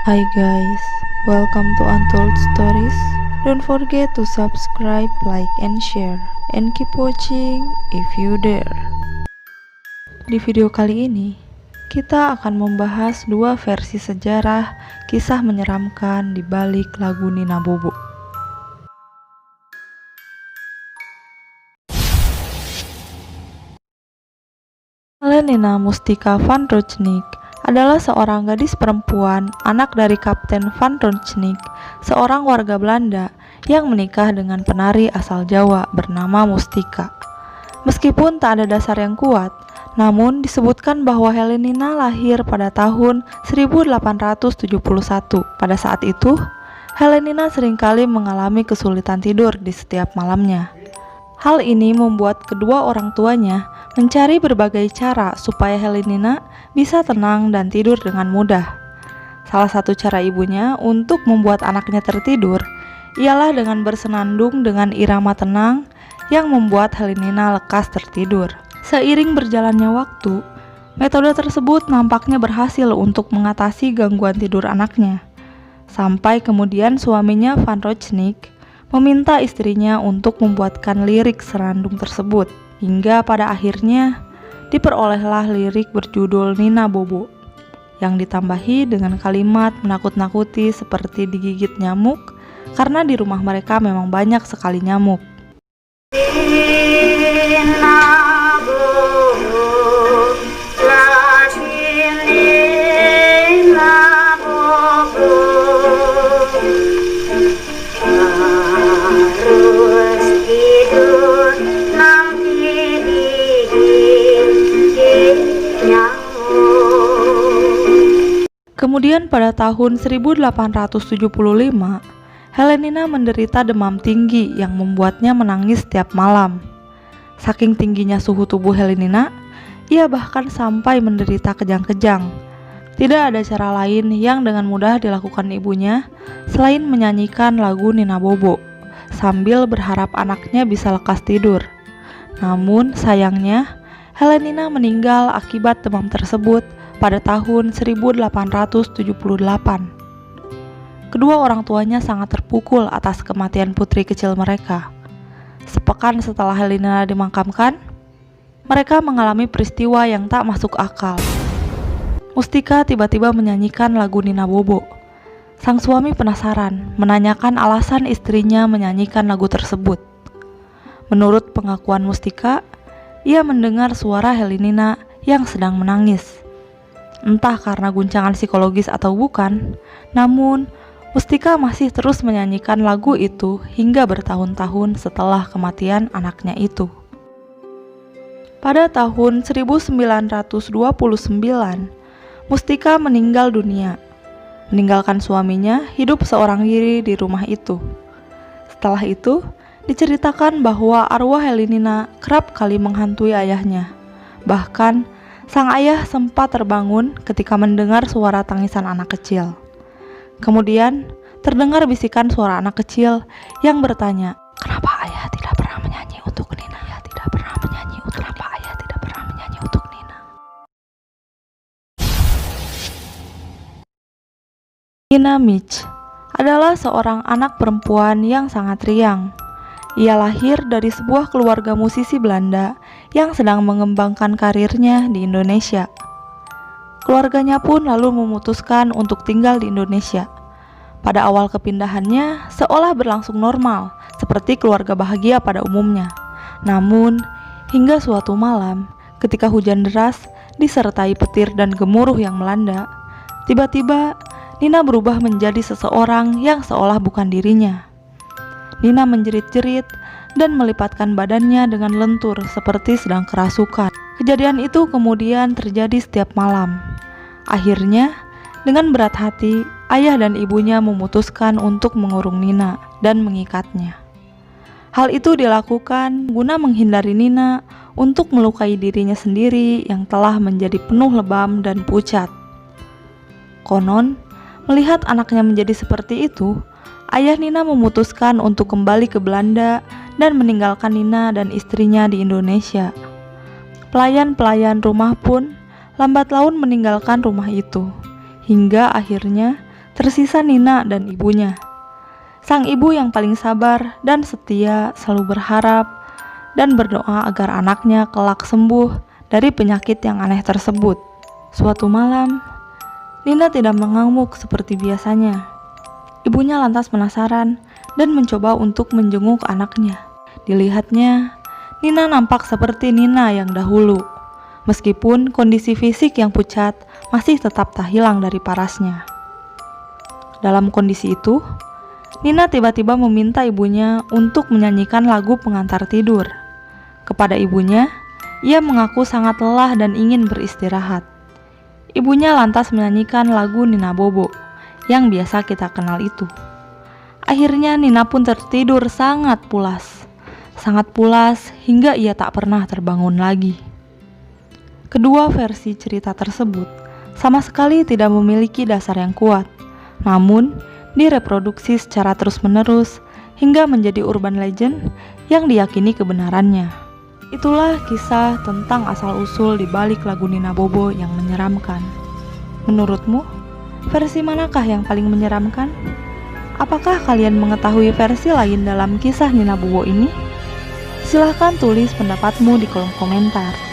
Hi guys, welcome to Untold Stories. Don't forget to subscribe, like, and share, and keep watching if you dare. Di video kali ini, kita akan membahas dua versi sejarah kisah menyeramkan di balik lagu Nina Bobo. Helenina Mustika van Roosnik adalah seorang gadis perempuan, anak dari Kapten van Roosnik, seorang warga Belanda yang menikah dengan penari asal Jawa bernama Mustika. Meskipun tak ada dasar yang kuat, namun disebutkan bahwa Helenina lahir pada tahun 1871. Pada saat itu, Helenina seringkali mengalami kesulitan tidur di setiap malamnya. Hal ini membuat kedua orang tuanya mencari berbagai cara supaya Helenina bisa tenang dan tidur dengan mudah. Salah satu cara ibunya untuk membuat anaknya tertidur ialah dengan bersenandung dengan irama tenang yang membuat Helenina lekas tertidur. Seiring berjalannya waktu, metode tersebut nampaknya berhasil untuk mengatasi gangguan tidur anaknya. Sampai kemudian suaminya Van Roosnik meminta istrinya untuk membuatkan lirik senandung tersebut, hingga pada akhirnya diperolehlah lirik berjudul Nina Bobo, yang ditambahi dengan kalimat menakut-nakuti seperti digigit nyamuk, karena di rumah mereka memang banyak sekali nyamuk. Kemudian pada tahun 1875, Helenina menderita demam tinggi yang membuatnya menangis setiap malam. Saking tingginya suhu tubuh Helenina, ia bahkan sampai menderita kejang-kejang. Tidak ada cara lain yang dengan mudah dilakukan ibunya selain menyanyikan lagu Nina Bobo, sambil berharap anaknya bisa lekas tidur. Namun sayangnya, Helenina meninggal akibat demam tersebut pada tahun 1878. Kedua orang tuanya sangat terpukul atas kematian putri kecil mereka. Sepekan setelah Helenina dimakamkan, mereka mengalami peristiwa yang tak masuk akal. Mustika tiba-tiba menyanyikan lagu Nina Bobo. Sang suami penasaran, menanyakan alasan istrinya menyanyikan lagu tersebut. Menurut pengakuan Mustika, ia mendengar suara Helenina yang sedang menangis. Entah karena guncangan psikologis atau bukan, namun Mustika masih terus menyanyikan lagu itu hingga bertahun-tahun setelah kematian anaknya itu. Pada tahun 1929, Mustika meninggal dunia, meninggalkan suaminya hidup seorang diri di rumah itu. Setelah itu, diceritakan bahwa arwah Helenina kerap kali menghantui ayahnya. Bahkan, sang ayah sempat terbangun ketika mendengar suara tangisan anak kecil. Kemudian, terdengar bisikan suara anak kecil yang bertanya, "Kenapa ayah tidak pernah menyanyi untuk Nina? Ayah tidak pernah menyanyi untuk Kenapa ayah tidak pernah menyanyi untuk Nina?" Nina Mitch adalah seorang anak perempuan yang sangat riang. Ia lahir dari sebuah keluarga musisi Belanda yang sedang mengembangkan karirnya di Indonesia. Keluarganya pun lalu memutuskan untuk tinggal di Indonesia. Pada awal kepindahannya seolah berlangsung normal, seperti keluarga bahagia pada umumnya. Namun, hingga suatu malam, ketika hujan deras disertai petir dan gemuruh yang melanda, tiba-tiba Nina berubah menjadi seseorang yang seolah bukan dirinya. Nina menjerit-jerit dan melipatkan badannya dengan lentur seperti sedang kerasukan. Kejadian itu kemudian terjadi setiap malam. Akhirnya, dengan berat hati, ayah dan ibunya memutuskan untuk mengurung Nina dan mengikatnya. Hal itu dilakukan guna menghindari Nina untuk melukai dirinya sendiri yang telah menjadi penuh lebam dan pucat. Konon, melihat anaknya menjadi seperti itu, ayah Nina memutuskan untuk kembali ke Belanda dan meninggalkan Nina dan istrinya di Indonesia. Pelayan-pelayan rumah pun lambat laun meninggalkan rumah itu, hingga akhirnya tersisa Nina dan ibunya. Sang ibu yang paling sabar dan setia selalu berharap dan berdoa agar anaknya kelak sembuh dari penyakit yang aneh tersebut. Suatu malam, Nina tidak mengamuk seperti biasanya. Ibunya lantas penasaran dan mencoba untuk menjenguk anaknya. Dilihatnya, Nina nampak seperti Nina yang dahulu. Meskipun kondisi fisik yang pucat masih tetap tak hilang dari parasnya. Dalam kondisi itu, Nina tiba-tiba meminta ibunya untuk menyanyikan lagu pengantar tidur. Kepada ibunya, ia mengaku sangat lelah dan ingin beristirahat. Ibunya lantas menyanyikan lagu Nina Bobo yang biasa kita kenal itu. Akhirnya Nina pun tertidur sangat pulas hingga ia tak pernah terbangun lagi. Kedua versi cerita tersebut sama sekali tidak memiliki dasar yang kuat, namun direproduksi secara terus-menerus hingga menjadi urban legend yang diyakini kebenarannya. Itulah kisah tentang asal-usul di balik lagu Nina Bobo yang menyeramkan. Menurutmu, versi manakah yang paling menyeramkan? Apakah kalian mengetahui versi lain dalam kisah Nina Bobo ini? Silahkan tulis pendapatmu di kolom komentar.